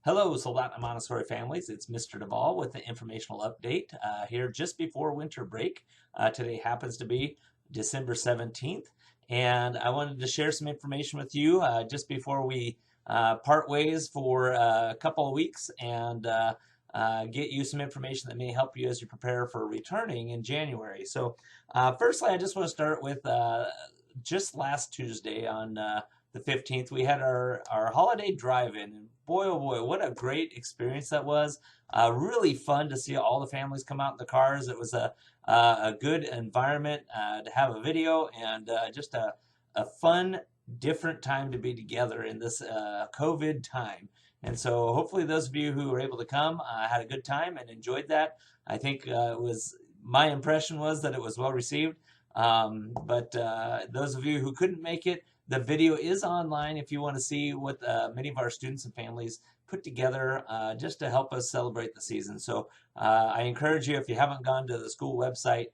Hello, Soldotna Montessori families. It's Mr. Duvall with the informational update here just before winter break. Today happens to be December 17th, and I wanted to share some information with you just before we part ways for a couple of weeks and get you some information that may help you as you prepare for returning in January. So, firstly, I just want to start with just last Tuesday on the 15th, we had our holiday drive-in, and boy, oh boy, what a great experience that was. Really fun to see all the families come out in the cars. It was a good environment to have a video and just a fun, different time to be together in this COVID time. And so hopefully those of you who were able to come had a good time and enjoyed that. I think my impression was that it was well received. But those of you who couldn't make it, the video is online if you want to see what many of our students and families put together just to help us celebrate the season. So I encourage you, if you haven't gone to the school website,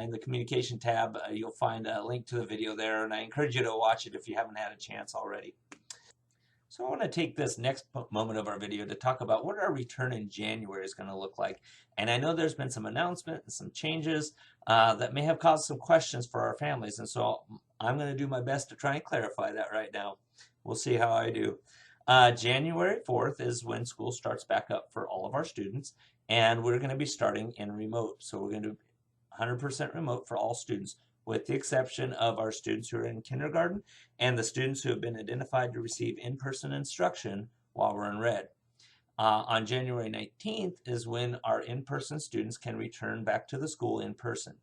in the communication tab, you'll find a link to the video there, and I encourage you to watch it if you haven't had a chance already. So I want to take this next moment of our video to talk about what our return in January is going to look like. And I know there's been some announcements and some changes that may have caused some questions for our families. And so I'm going to do my best to try and clarify that right now. We'll see how I do. January 4th is when school starts back up for all of our students. And we're going to be starting in remote. So we're going to do 100% remote for all students, with the exception of our students who are in kindergarten and the students who have been identified to receive in-person instruction while we're in red. On January 19th is when our in-person students can return back to the school in person,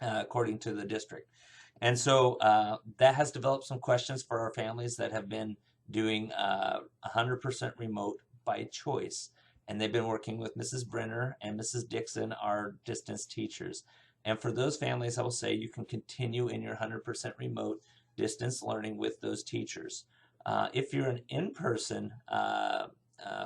according to the district. And so that has developed some questions for our families that have been doing 100% remote by choice. And they've been working with Mrs. Brenner and Mrs. Dixon, our distance teachers. And for those families, I will say you can continue in your 100% remote distance learning with those teachers. If you're an in-person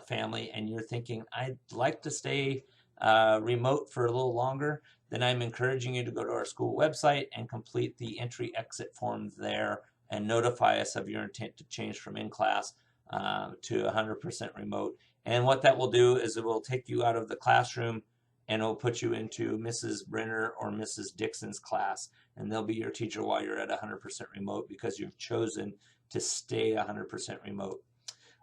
family and you're thinking, I'd like to stay remote for a little longer, then I'm encouraging you to go to our school website and complete the entry-exit form there and notify us of your intent to change from in-class to 100% remote. And what that will do is it will take you out of the classroom and it'll put you into Mrs. Brenner or Mrs. Dixon's class, and they'll be your teacher while you're at 100% remote because you've chosen to stay 100% remote.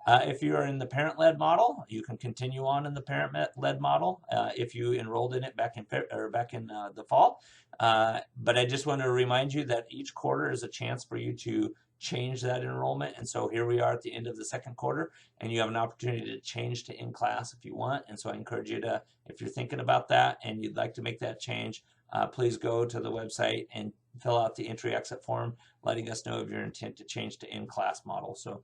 If you are in the parent-led model, you can continue on in the parent-led model if you enrolled in it back in the fall. But I just want to remind you that each quarter is a chance for you to change that enrollment. And so here we are at the end of the second quarter, and you have an opportunity to change to in-class if you want. And so I encourage you to, if you're thinking about that and you'd like to make that change, please go to the website and fill out the entry-exit form, letting us know of your intent to change to in-class model. So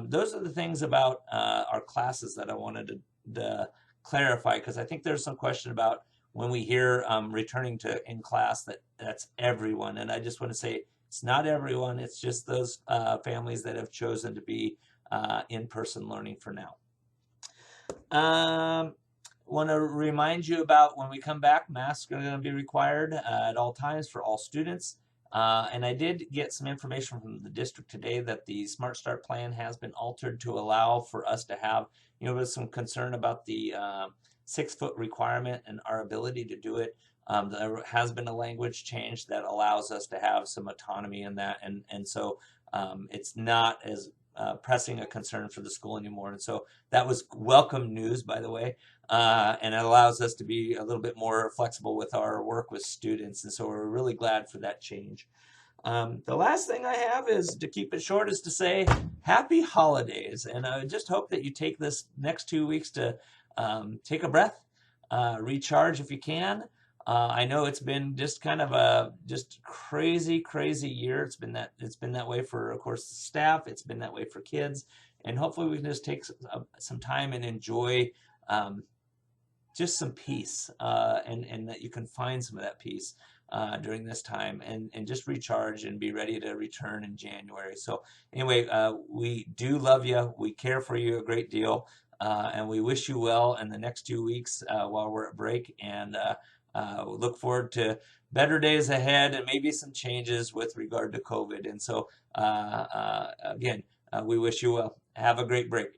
those are the things about our classes that I wanted to clarify, because I think there's some question about when we hear returning to in-class that's everyone. And I just want to say it's not everyone. It's just those families that have chosen to be in-person learning for now. Want to remind you about when we come back, masks are going to be required at all times for all students. And I did get some information from the district today that the Smart Start plan has been altered to allow for us to have, there's some concern about the 6-foot requirement and our ability to do it. There has been a language change that allows us to have some autonomy in that, and so it's not as pressing a concern for the school anymore. And so that was welcome news, by the way, and it allows us to be a little bit more flexible with our work with students, and so we're really glad for that change. The last thing I have is, to keep it short, is to say happy holidays, and I just hope that you take this next 2 weeks to take a breath, recharge if you can. I know it's been just kind of a crazy year. It's been that way for, of course, the staff. It's been that way for kids, and hopefully we can just take some time and enjoy just some peace, and that you can find some of that peace during this time, and just recharge and be ready to return in January. So anyway, we do love you. We care for you a great deal, and we wish you well in the next 2 weeks while we're at break, and we look forward to better days ahead and maybe some changes with regard to COVID. And so again, we wish you well. Have a great break.